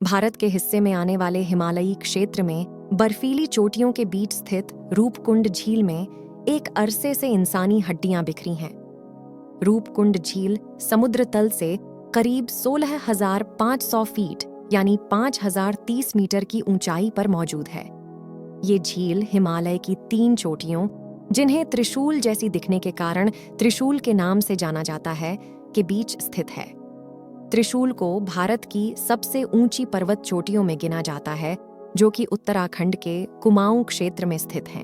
भारत के हिस्से में आने वाले हिमालयी क्षेत्र में बर्फीली चोटियों के बीच स्थित रूपकुंड झील में एक अरसे से इंसानी हड्डियां बिखरी हैं। रूपकुंड झील समुद्र तल से करीब 16,500 फीट यानी 5,030 मीटर की ऊंचाई पर मौजूद है। ये झील हिमालय की 3 चोटियों, जिन्हें त्रिशूल जैसी दिखने के कारण त्रिशूल के नाम से जाना जाता है, के बीच स्थित है। त्रिशूल को भारत की सबसे ऊंची पर्वत चोटियों में गिना जाता है, जो कि उत्तराखंड के कुमाऊं क्षेत्र में स्थित है।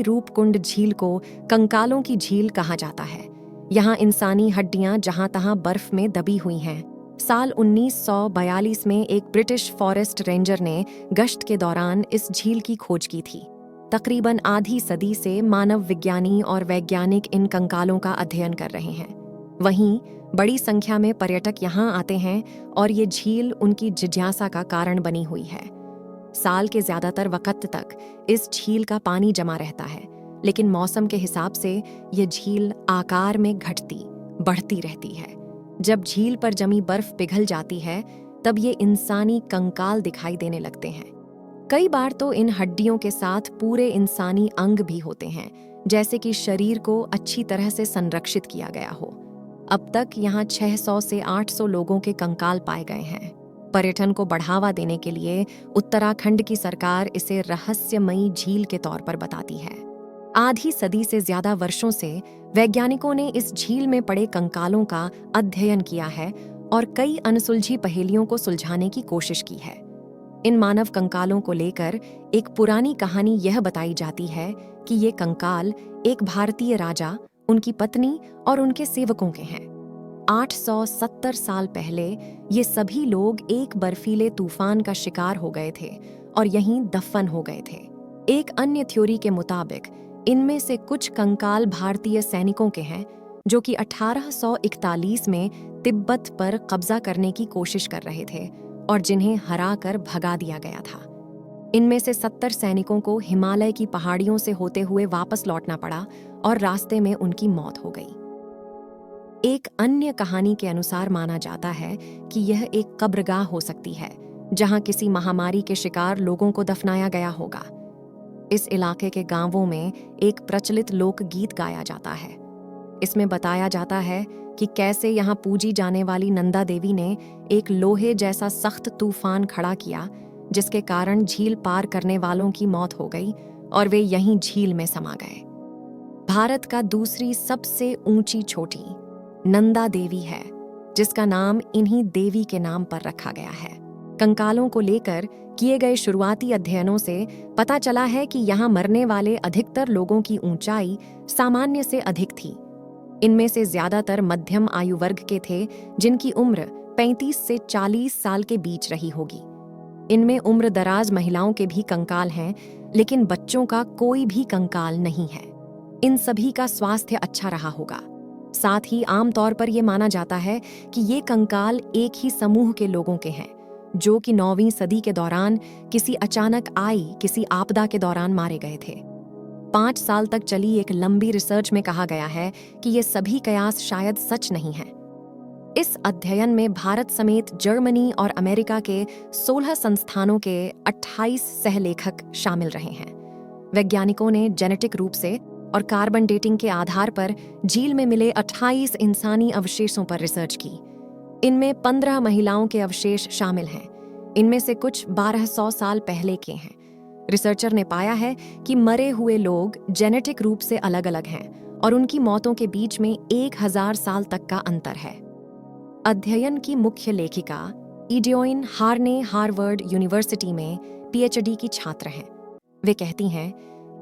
रूपकुंड झील को कंकालों की झील कहा जाता है। यहाँ इंसानी हड्डियां जहां तहां बर्फ में दबी हुई हैं। साल 1942 में एक ब्रिटिश फॉरेस्ट रेंजर ने गश्त के दौरान इस झील की खोज की थी। तकरीबन आधी सदी से मानव विज्ञानी और वैज्ञानिक इन कंकालों का अध्ययन कर रहे हैं। वहीं बड़ी संख्या में पर्यटक यहाँ आते हैं और ये झील उनकी जिज्ञासा का कारण बनी हुई है। साल के ज्यादातर वक्त तक इस झील का पानी जमा रहता है, लेकिन मौसम के हिसाब से ये झील आकार में घटती बढ़ती रहती है। जब झील पर जमी बर्फ पिघल जाती है, तब ये इंसानी कंकाल दिखाई देने लगते हैं। कई बार तो इन हड्डियों के साथ पूरे इंसानी अंग भी होते हैं, जैसे कि शरीर को अच्छी तरह से संरक्षित किया गया हो। अब तक यहाँ 600 से 800 लोगों के कंकाल पाए गए हैं। पर्यटन को बढ़ावा देने के लिए उत्तराखंड की सरकार इसे रहस्यमयी झील के तौर पर बताती है। आधी सदी से ज्यादा वर्षों से वैज्ञानिकों ने इस झील में पड़े कंकालों का अध्ययन किया है और कई अनसुलझी पहेलियों को सुलझाने की कोशिश की है। इन मानव कंकालों को लेकर एक पुरानी कहानी यह बताई जाती है कि ये कंकाल एक भारतीय राजा, उनकी पत्नी और उनके सेवकों के हैं। 870 साल पहले ये सभी लोग एक बर्फीले तूफान का शिकार हो गए थे और यहीं दफन हो गए थे। एक अन्य थ्योरी के मुताबिक इनमें से कुछ कंकाल भारतीय सैनिकों के हैं, जो कि 1841 में तिब्बत पर कब्जा करने की कोशिश कर रहे थे और जिन्हें हराकर भगा दिया गया था। इनमें से 70 सैनिकों को हिमालय की पहाड़ियों से होते हुए वापस लौटना पड़ा और रास्ते में उनकी मौत हो गई। एक अन्य कहानी के अनुसार माना जाता है कि यह एक कब्रगाह हो सकती है, जहां किसी महामारी के शिकार लोगों को दफनाया गया होगा। इस इलाके के गांवों में एक प्रचलित लोकगीत गाया जाता है। इसमें बताया जाता है कि कैसे यहाँ पूजी जाने वाली नंदा देवी ने एक लोहे जैसा सख्त तूफान खड़ा किया, जिसके कारण झील पार करने वालों की मौत हो गई और वे यहीं झील में समा गए। भारत का दूसरी सबसे ऊंची चोटी नंदा देवी है, जिसका नाम इन्हीं देवी के नाम पर रखा गया है। कंकालों को लेकर किए गए शुरुआती अध्ययनों से पता चला है कि यहाँ मरने वाले अधिकतर लोगों की ऊंचाई सामान्य से अधिक थी। इनमें से ज्यादातर मध्यम आयु वर्ग के थे, जिनकी उम्र 35 से 40 साल के बीच रही होगी। इनमें उम्र दराज महिलाओं के भी कंकाल हैं, लेकिन बच्चों का कोई भी कंकाल नहीं है। इन सभी का स्वास्थ्य अच्छा रहा होगा। साथ ही आमतौर पर यह माना जाता है कि ये कंकाल एक ही समूह के लोगों के हैं, जो कि 9वीं सदी के दौरान किसी अचानक आई किसी आपदा के दौरान मारे गए थे। 5 साल तक चली एक लंबी रिसर्च में कहा गया है कि ये सभी कयास शायद सच नहीं हैं। इस अध्ययन में भारत समेत जर्मनी और अमेरिका के 16 संस्थानों के 28 सहलेखक शामिल रहे हैं। वैज्ञानिकों ने जेनेटिक रूप से और कार्बन डेटिंग के आधार पर झील में मिले 28 इंसानी अवशेषों पर रिसर्च की। इनमें 15 महिलाओं के अवशेष शामिल हैं। इनमें से कुछ 1200 साल पहले के हैं। रिसर्चर ने पाया है कि मरे हुए लोग जेनेटिक रूप से अलग अलग हैं और उनकी मौतों के बीच में 1000 साल तक का अंतर है। अध्ययन की मुख्य लेखिका इडियोइन हार्ने हार्वर्ड यूनिवर्सिटी में पीएचडी की छात्र हैं। वे कहती हैं,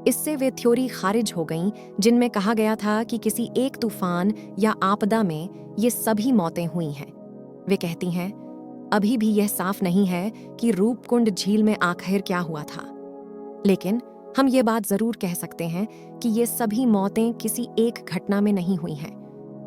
इससे वे थ्योरी खारिज हो गईं जिनमें कहा गया था कि किसी एक तूफान या आपदा में ये सभी मौतें हुई हैं। वे कहती हैं, अभी भी यह साफ नहीं है कि रूपकुंड झील में आखिर क्या हुआ था, लेकिन हम ये बात जरूर कह सकते हैं कि ये सभी मौतें किसी एक घटना में नहीं हुई हैं।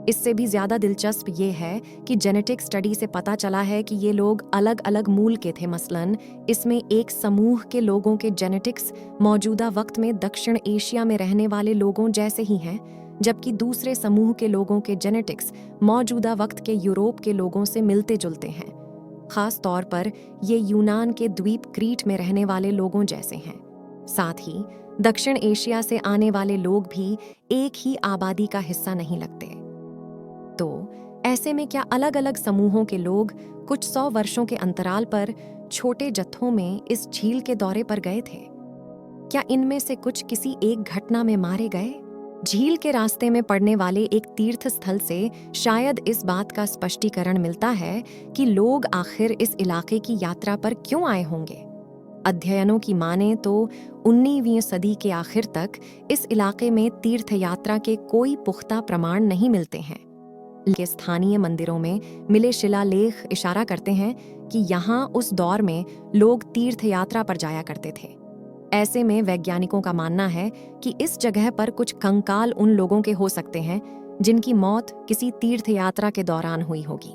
इससे भी ज्यादा दिलचस्प ये है कि जेनेटिक स्टडी से पता चला है कि ये लोग अलग अलग मूल के थे। मसलन इसमें एक समूह के लोगों के जेनेटिक्स मौजूदा वक्त में दक्षिण एशिया में रहने वाले लोगों जैसे ही हैं, जबकि दूसरे समूह के लोगों के जेनेटिक्स मौजूदा वक्त के यूरोप के लोगों से मिलते जुलते हैं। खास तौर पर ये यूनान के द्वीप क्रीट में रहने वाले लोगों जैसे हैं। साथ ही दक्षिण एशिया से आने वाले लोग भी एक ही आबादी का हिस्सा नहीं लगते। तो ऐसे में क्या अलग अलग समूहों के लोग कुछ 100 वर्षों के अंतराल पर छोटे जत्थों में इस झील के दौरे पर गए थे? क्या इनमें से कुछ किसी एक घटना में मारे गए? झील के रास्ते में पड़ने वाले एक तीर्थ स्थल से शायद इस बात का स्पष्टीकरण मिलता है कि लोग आखिर इस इलाके की यात्रा पर क्यों आए होंगे। अध्ययनों की माने तो 19वीं सदी के आखिर तक इस इलाके में तीर्थ यात्रा के कोई पुख्ता प्रमाण नहीं मिलते हैं। के स्थानीय मंदिरों में मिले शिलालेख इशारा करते हैं कि यहाँ उस दौर में लोग तीर्थ यात्रा पर जाया करते थे। ऐसे में वैज्ञानिकों का मानना है कि इस जगह पर कुछ कंकाल उन लोगों के हो सकते हैं जिनकी मौत किसी तीर्थ यात्रा के दौरान हुई होगी।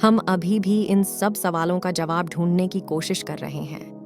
हम अभी भी इन सब सवालों का जवाब ढूंढने की कोशिश कर रहे हैं।